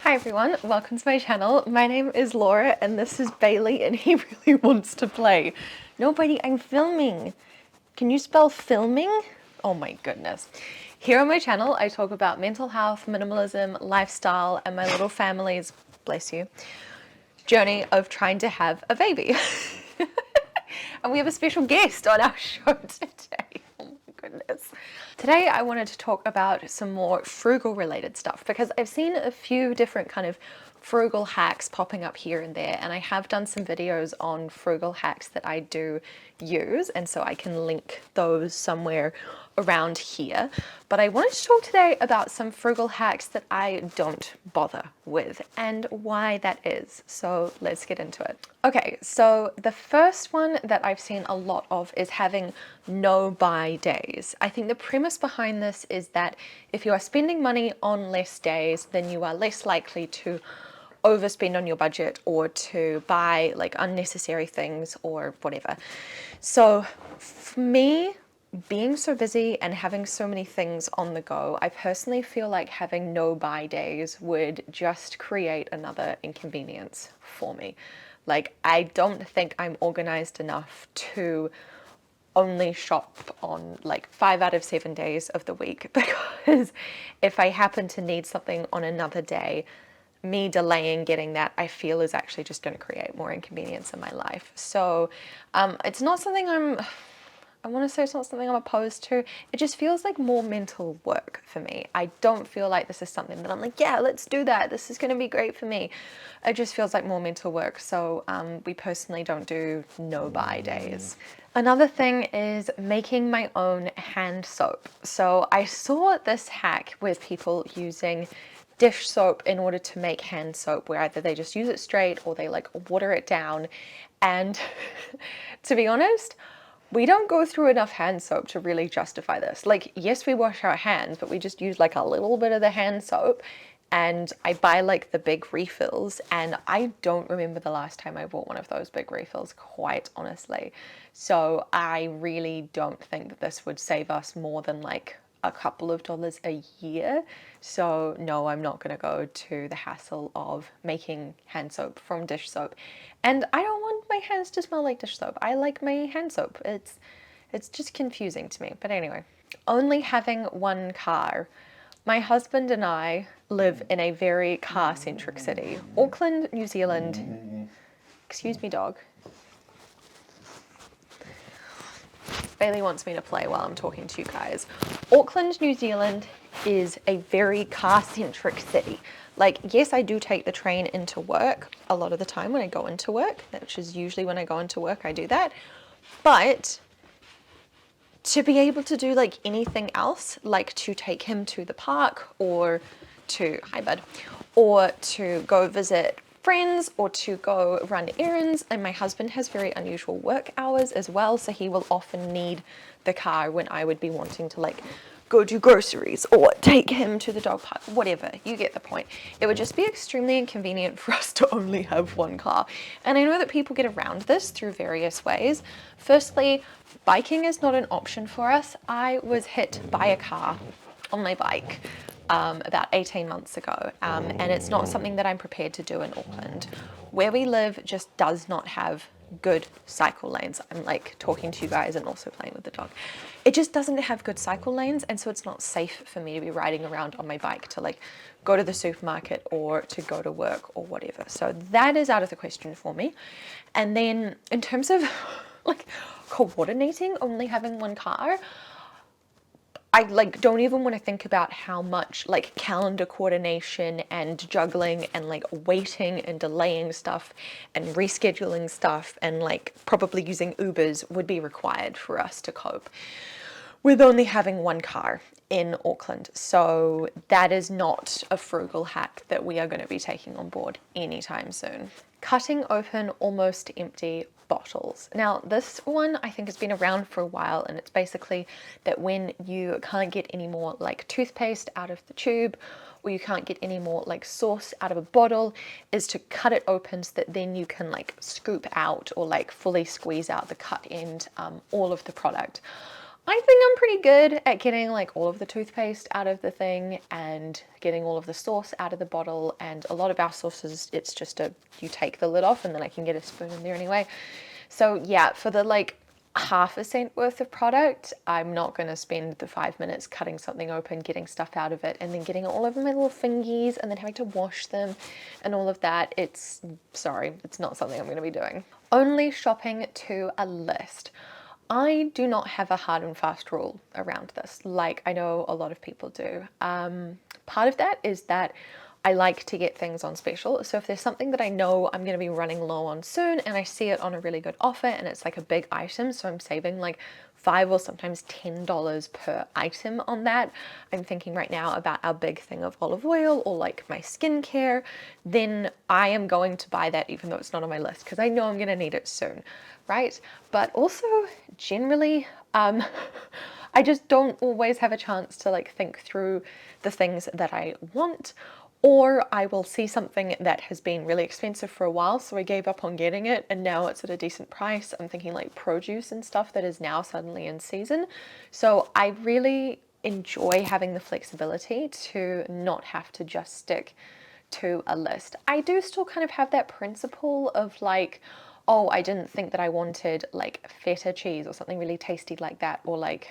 Hi everyone, welcome to my channel. My name is Laura and this is Bailey and he really wants to play. Nobody, I'm filming. Can you spell filming? Oh my goodness. Here on my channel, I talk about mental health, minimalism, lifestyle, and my little family's, bless you, journey of trying to have a baby. And we have a special guest on our show today. Oh my goodness. Today I wanted to talk about some more frugal related stuff because I've seen a few different kind of frugal hacks popping up here and there, and I have done some videos on frugal hacks that I do use, and so I can link those somewhere around here. But I wanted to talk today about some frugal hacks that I don't bother with and why that is. So let's get into it. Okay, so the first one that I've seen a lot of is having no buy days. I think the premise behind this is that if you are spending money on less days, then you are less likely to overspend on your budget or to buy like unnecessary things or whatever. So for me, being so busy and having so many things on the go, I personally feel like having no buy days would just create another inconvenience for me. Like, I don't think I'm organized enough to only shop on like 5 out of 7 days of the week, because if I happen to need something on another day, me delaying getting that, I feel, is actually just going to create more inconvenience in my life. So it's not something I want to say it's not something I'm opposed to. It just feels like more mental work for me. I don't feel like this is something that I'm like, yeah, let's do that. This is going to be great for me. It just feels like more mental work. So we personally don't do no buy days. Another thing is making my own hand soap. So I saw this hack with people using dish soap in order to make hand soap, where either they just use it straight or they like water it down. And to be honest, we don't go through enough hand soap to really justify this. Like, yes, we wash our hands, but we just use like a little bit of the hand soap, and I buy like the big refills, and I don't remember the last time I bought one of those big refills, quite honestly. So I really don't think that this would save us more than like a couple of dollars a year. So no, I'm not going to go to the hassle of making hand soap from dish soap. And I don't want my hands to smell like dish soap. I like my hand soap. It's just confusing to me. But anyway, only having one car. My husband and I live in a very car-centric city. Auckland, New Zealand. Excuse me, dog. Bailey wants me to play while I'm talking to you guys. Auckland, New Zealand is a very car-centric city. Like, yes, I do take the train into work a lot of the time when I go into work, which is usually when I go into work, I do that. But to be able to do like anything else, like to take him to the park or to, hi bud, or to go visit friends or to go run errands, and my husband has very unusual work hours as well, so he will often need the car when I would be wanting to like go do groceries or take him to the dog park, whatever, you get the point. It would just be extremely inconvenient for us to only have one car. And I know that people get around this through various ways. Firstly, biking is not an option for us. I was hit by a car on my bike about 18 months ago, and it's not something that I'm prepared to do in Auckland. Where we live just does not have good cycle lanes. I'm like talking to you guys and also playing with the dog. It just doesn't have good cycle lanes, and so it's not safe for me to be riding around on my bike to like go to the supermarket or to go to work or whatever. So that is out of the question for me. And then in terms of like coordinating only having one car, I like don't even want to think about how much like calendar coordination and juggling and like waiting and delaying stuff and rescheduling stuff and like probably using Ubers would be required for us to cope with only having one car in Auckland. So that is not a frugal hack that we are going to be taking on board anytime soon. Cutting open almost empty bottles. Now this one I think has been around for a while, and it's basically that when you can't get any more like toothpaste out of the tube, or you can't get any more like sauce out of a bottle, is to cut it open so that then you can like scoop out or like fully squeeze out the cut end all of the product. I think I'm pretty good at getting like all of the toothpaste out of the thing and getting all of the sauce out of the bottle, and a lot of our sauces, it's just you take the lid off and then I can get a spoon in there anyway. So yeah, for the like half a cent worth of product, I'm not going to spend the 5 minutes cutting something open, getting stuff out of it, and then getting it all over my little fingies and then having to wash them and all of that. Sorry, it's not something I'm going to be doing. Only shopping to a list. I do not have a hard and fast rule around this, like I know a lot of people do. Part of that is that I like to get things on special. So if there's something that I know I'm going to be running low on soon and I see it on a really good offer and it's like a big item, so I'm saving like $5 or sometimes $10 per item on that. I'm thinking right now about our big thing of olive oil or like my skincare, then I am going to buy that even though it's not on my list because I know I'm going to need it soon, right? But also generally, I just don't always have a chance to like think through the things that I want, or I will see something that has been really expensive for a while, so I gave up on getting it and now it's at a decent price. I'm thinking like produce and stuff that is now suddenly in season. So I really enjoy having the flexibility to not have to just stick to a list. I do still kind of have that principle of like, oh, I didn't think that I wanted like feta cheese or something really tasty like that, or like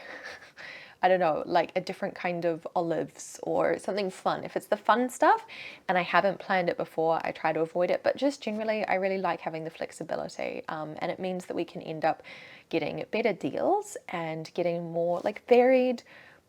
I don't know, like a different kind of olives or something fun. If it's the fun stuff and I haven't planned it before, I try to avoid it. But just generally, I really like having the flexibility, and it means that we can end up getting better deals and getting more like varied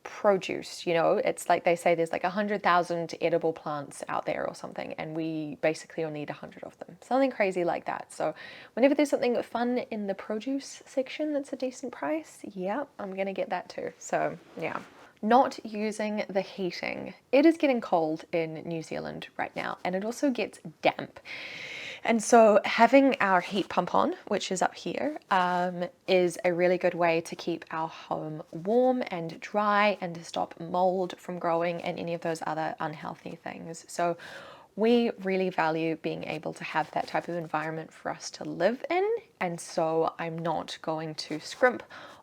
produce. You know, it's like they say there's like 100,000 edible plants out there or something, and we basically only need 100 of them, something crazy like that. So whenever there's something fun in the produce section that's a decent price, yeah, I'm gonna get that too. So yeah. Not using the heating. It is getting cold in New Zealand right now, and it also gets damp. And so having our heat pump on, which is up here, is a really good way to keep our home warm and dry and to stop mold from growing and any of those other unhealthy things. So we really value being able to have that type of environment for us to live in. And so I'm not going to scrimp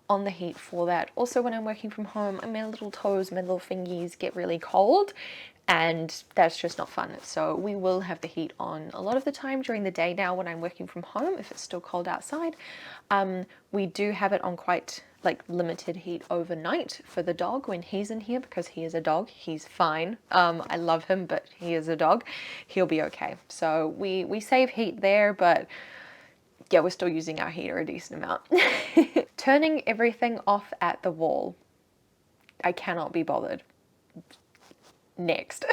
on the heat for that. Also, when I'm working from home, my little toes, my little fingies get really cold, and that's just not fun. So we will have the heat on a lot of the time during the day now when I'm working from home, if it's still cold outside. We do have it on quite like limited heat overnight for the dog when he's in here, because he is a dog. He's fine. I love him, but he is a dog. He'll be okay. So we save heat there, but yeah, we're still using our heater a decent amount. Turning everything off at the wall. I cannot be bothered. Next.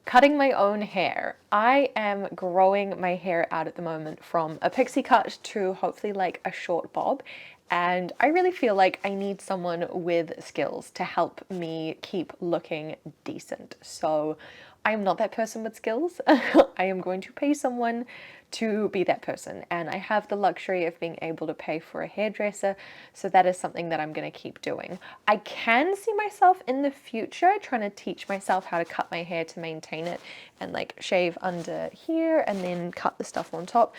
Cutting my own hair. I am growing my hair out at the moment from a pixie cut to hopefully like a short bob. And I really feel like I need someone with skills to help me keep looking decent. So I am not that person with skills. I am going to pay someone to be that person, and I have the luxury of being able to pay for a hairdresser, so that is something that I'm going to keep doing. I can see myself in the future trying to teach myself how to cut my hair to maintain it and like shave under here and then cut the stuff on top.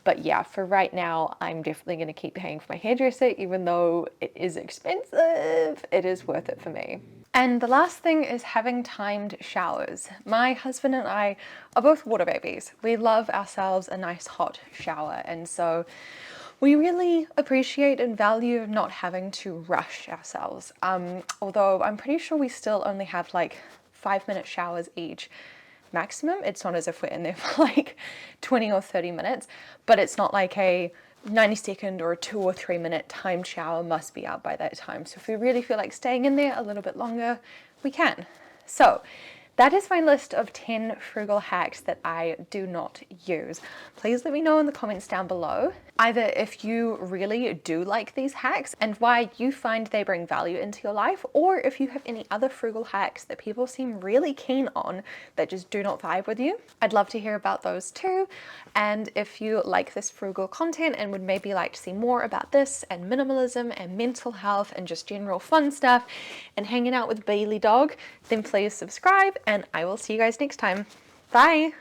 But yeah, for right now, I'm definitely going to keep paying for my hairdresser, even though it is expensive. It is worth it for me. And the last thing is having timed showers. My husband and I are both water babies. We love ourselves a nice hot shower, and so we really appreciate and value not having to rush ourselves. Although I'm pretty sure we still only have like 5-minute showers each maximum. It's not as if we're in there for like 20 or 30 minutes, but it's not like a 90-second or a 2 or 3 minute timed shower must be out by that time. So if we really feel like staying in there a little bit longer, we can. So that is my list of 10 frugal hacks that I do not use. Please let me know in the comments down below, either if you really do like these hacks and why you find they bring value into your life, or if you have any other frugal hacks that people seem really keen on that just do not vibe with you. I'd love to hear about those too. And if you like this frugal content and would maybe like to see more about this and minimalism and mental health and just general fun stuff and hanging out with Bailey dog, then please subscribe, and I will see you guys next time. Bye!